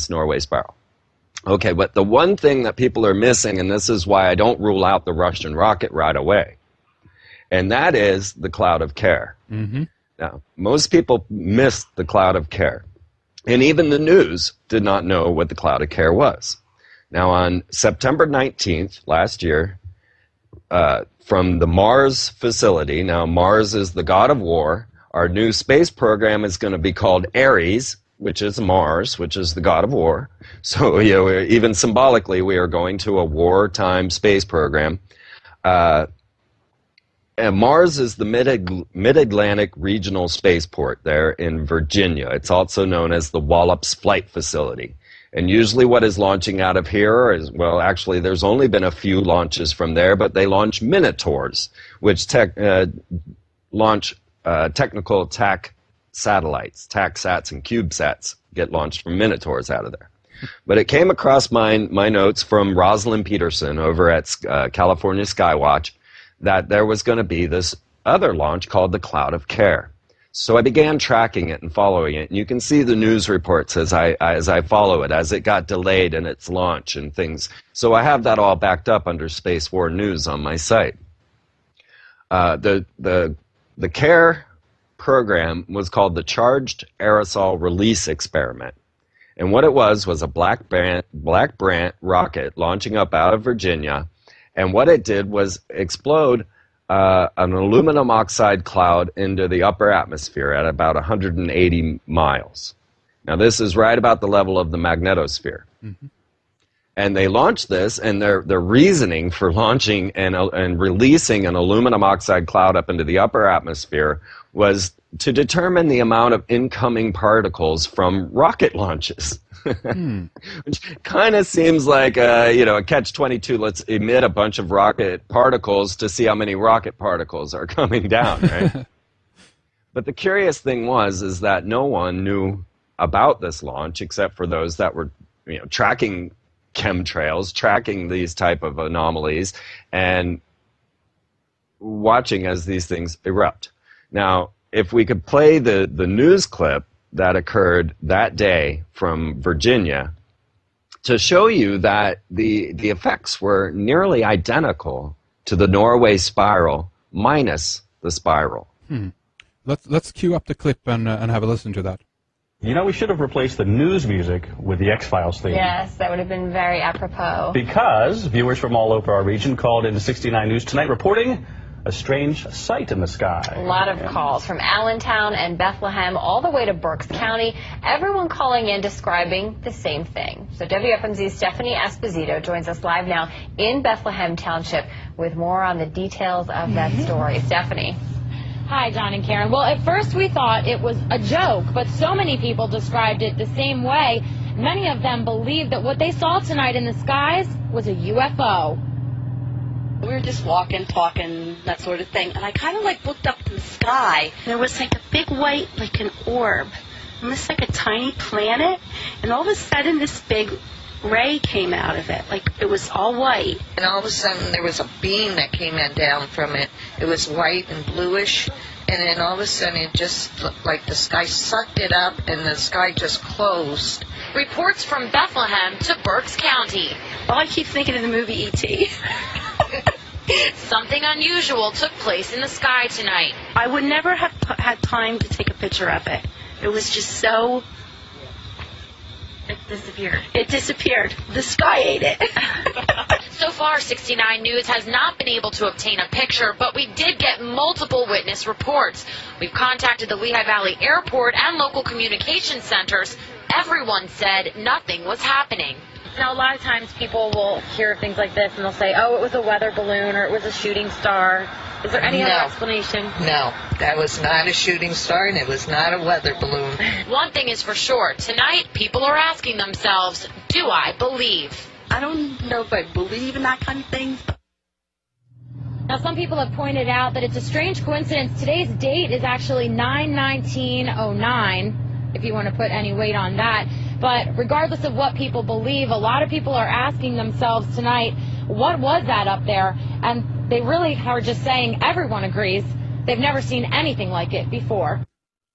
Norway spiral. Okay, but the one thing that people are missing, and this is why I don't rule out the Russian rocket right away, and that is the cloud of care. Mm-hmm. Now, most people miss the cloud of care, and even the news did not know what the cloud of care was. Now, on September 19th last year, from the Mars facility, now Mars is the god of war, our new space program is going to be called Ares, which is Mars, which is the god of war. So, you know, even symbolically, we are going to a wartime space program. And Mars is the Mid-Atlantic Regional Spaceport there in Virginia. It's also known as the Wallops Flight Facility. And usually what is launching out of here is, well, actually there's only been a few launches from there, but they launch Minotaurs, which launch technical attack satellites. TACSATs and CubeSats get launched from Minotaurs out of there. But it came across my notes from Rosalind Peterson over at California Skywatch that there was going to be this other launch called the Cloud of Care. So I began tracking it and following it. And you can see the news reports as I follow it, as it got delayed in its launch and things. So I have that all backed up under Space War News on my site. The CARE program was called the Charged Aerosol Release Experiment. And what it was a Black Brant rocket launching up out of Virginia. And what it did was explode an aluminum oxide cloud into the upper atmosphere at about 180 miles. Now, this is right about the level of the magnetosphere. Mm-hmm. And they launched this, and their reasoning for launching and releasing an aluminum oxide cloud up into the upper atmosphere was to determine the amount of incoming particles from rocket launches. Which kind of seems like a catch-22. Let's emit a bunch of rocket particles to see how many rocket particles are coming down, right? But the curious thing is that no one knew about this launch except for those that were, tracking chemtrails, tracking these type of anomalies, and watching as these things erupt. Now, if we could play the news clip that occurred that day from Virginia to show you that the effects were nearly identical to the Norway spiral minus the spiral. Let's cue up the clip and have a listen to that. You know, we should have replaced the news music with the X-Files theme. Yes, that would have been very apropos. Because viewers from all over our region called into 69 News tonight reporting a strange sight in the sky. A lot of calls from Allentown and Bethlehem all the way to Berks County. Everyone calling in describing the same thing. So WFMZ's Stephanie Esposito joins us live now in Bethlehem Township with more on the details of that story. Stephanie. Hi, John and Karen. Well, at first we thought it was a joke, but so many people described it the same way. Many of them believed that what they saw tonight in the skies was a UFO. We were just walking, talking, that sort of thing, and I kind of looked up in the sky. There was a big white, an orb, almost like a tiny planet, and all of a sudden this big ray came out of it, it was all white. And all of a sudden there was a beam that came down from it. It was white and bluish, and then all of a sudden it just looked like the sky sucked it up and the sky just closed. Reports from Bethlehem to Berks County. Well, I keep thinking of the movie E.T. Something unusual took place in the sky tonight. I would never have had time to take a picture of it. It was just so... It disappeared. It disappeared. The sky ate it. So far, 69 News has not been able to obtain a picture, but we did get multiple witness reports. We've contacted the Lehigh Valley Airport and local communication centers. Everyone said nothing was happening. Now, a lot of times people will hear things like this and they'll say, oh, it was a weather balloon or it was a shooting star. Is there any other explanation? No, that was not a shooting star and it was not a weather balloon. One thing is for sure, tonight people are asking themselves, do I believe? I don't know if I believe in that kind of thing. Now, some people have pointed out that it's a strange coincidence. Today's date is actually 9/19/09, if you want to put any weight on that. But regardless of what people believe, a lot of people are asking themselves tonight, what was that up there? And they really are just saying everyone agrees they've never seen anything like it before.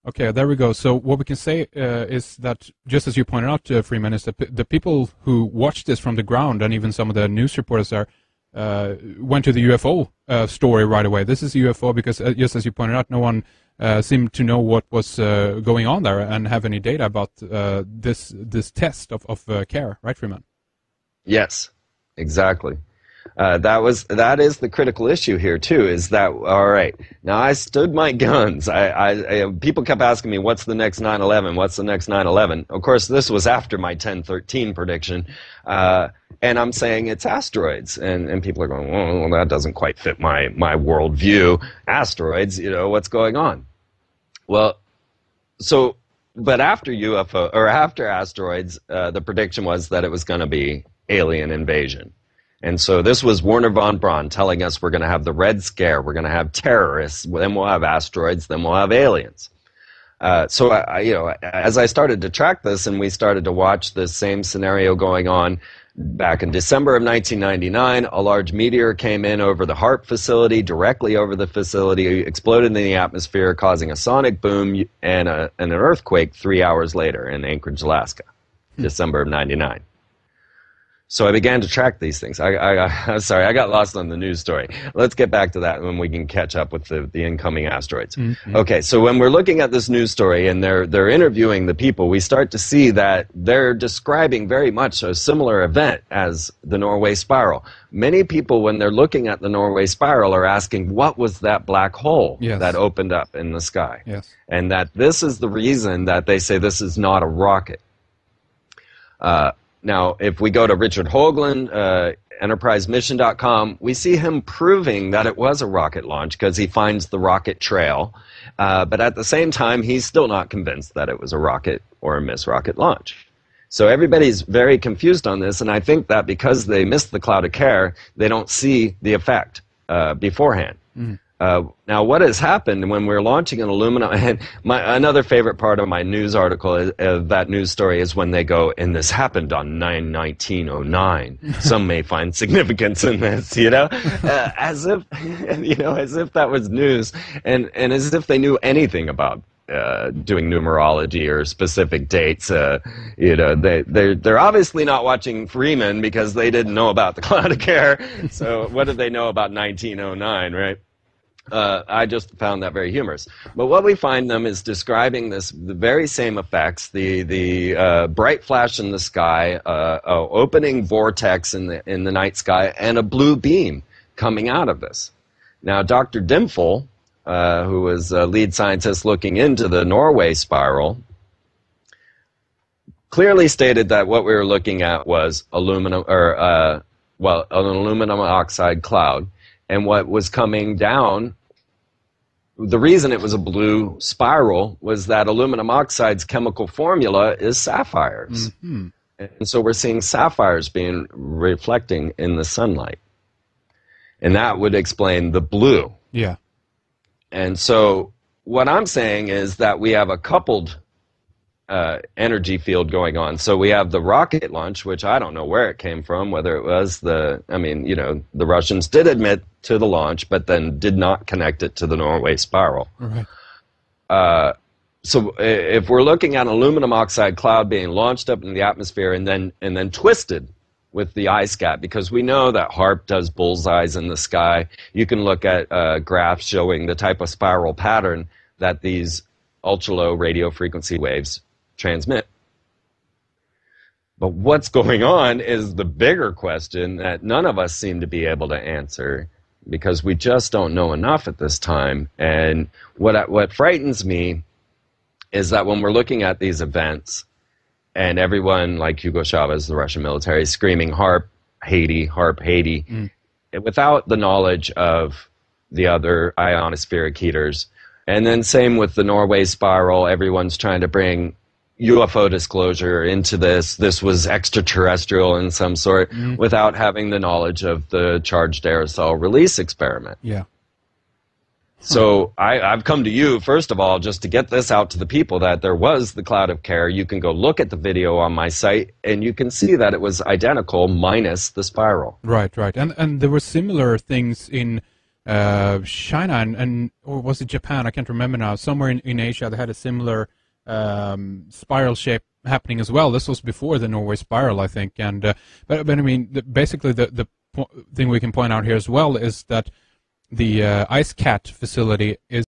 Okay, there we go. So what we can say is that, just as you pointed out, Freeman, is that the people who watched this from the ground, and even some of the news reporters there, went to the UFO story right away. This is UFO because, just as you pointed out, no one seemed to know what was going on there and have any data about this test of care, right, Freeman? Yes, exactly. That is the critical issue here too. Is that all right? Now I stood my guns. People kept asking me, "What's the next 9/11? What's the next 9/11?" Of course, this was after my 10/13 prediction, and I'm saying it's asteroids, and people are going, "Well, that doesn't quite fit my worldview. Asteroids, what's going on?" Well, but after UFO or after asteroids, the prediction was that it was going to be alien invasion. And so this was Werner von Braun telling us we're going to have the Red Scare, we're going to have terrorists, then we'll have asteroids, then we'll have aliens. So as I started to track this and we started to watch this same scenario going on back in December of 1999, a large meteor came in over the HARP facility, directly over the facility, exploded in the atmosphere, causing a sonic boom and an earthquake 3 hours later in Anchorage, Alaska, December of 99. So I began to track these things. I'm sorry, I got lost on the news story. Let's get back to that when we can catch up with the incoming asteroids. Mm-hmm. Okay, so when we're looking at this news story and they're interviewing the people, we start to see that they're describing very much a similar event as the Norway Spiral. Many people, when they're looking at the Norway Spiral, are asking, what was that black hole that opened up in the sky? Yes. And that this is the reason that they say this is not a rocket. Now, if we go to Richard Hoagland, EnterpriseMission.com, we see him proving that it was a rocket launch because he finds the rocket trail. But at the same time, he's still not convinced that it was a rocket or a missed rocket launch. So everybody's very confused on this, and I think that because they missed the cloud of care, they don't see the effect beforehand. Mm-hmm. Now, what has happened when we're launching an aluminum, and another favorite part of my news article, that news story, is when they go, and this happened on 9/1909. Some may find significance in this, as if, as if that was news, and as if they knew anything about doing numerology or specific dates. They're obviously not watching Freeman because they didn't know about the cloud of care. So what did they know about 1909, right? I just found that very humorous. But what we find them is describing the very same effects, the bright flash in the sky, opening vortex in the night sky, and a blue beam coming out of this. Now, Dr. Dimfel, who was a lead scientist looking into the Norway Spiral, clearly stated that what we were looking at was an aluminum oxide cloud. And what was coming down, the reason it was a blue spiral was that aluminum oxide's chemical formula is sapphires. Mm-hmm. And so we're seeing sapphires reflecting in the sunlight. And that would explain the blue. Yeah. And so what I'm saying is that we have a coupled energy field going on. So we have the rocket launch, which I don't know where it came from, whether it was the Russians did admit to the launch, but then did not connect it to the Norway Spiral. Right. So if we're looking at an aluminum oxide cloud being launched up in the atmosphere and then twisted with the EISCAT, because we know that HARP does bullseyes in the sky. You can look at graphs showing the type of spiral pattern that these ultra-low radio frequency waves transmit. But what's going on is the bigger question that none of us seem to be able to answer because we just don't know enough at this time. And what frightens me is that when we're looking at these events and everyone like Hugo Chavez, the Russian military, screaming HARP Haiti, without the knowledge of the other ionospheric heaters. And then same with the Norway Spiral, everyone's trying to bring UFO disclosure into this. This was extraterrestrial in some sort, without having the knowledge of the charged aerosol release experiment. Yeah. So I've come to you, first of all, just to get this out to the people that there was the cloud of care. You can go look at the video on my site, and you can see that it was identical minus the spiral. Right. And there were similar things in China and or was it Japan? I can't remember now. Somewhere in Asia, they had a similar spiral shape happening as well. This was before the Norway spiral, I think. And but I mean, basically the thing we can point out here as well is that the EISCAT facility is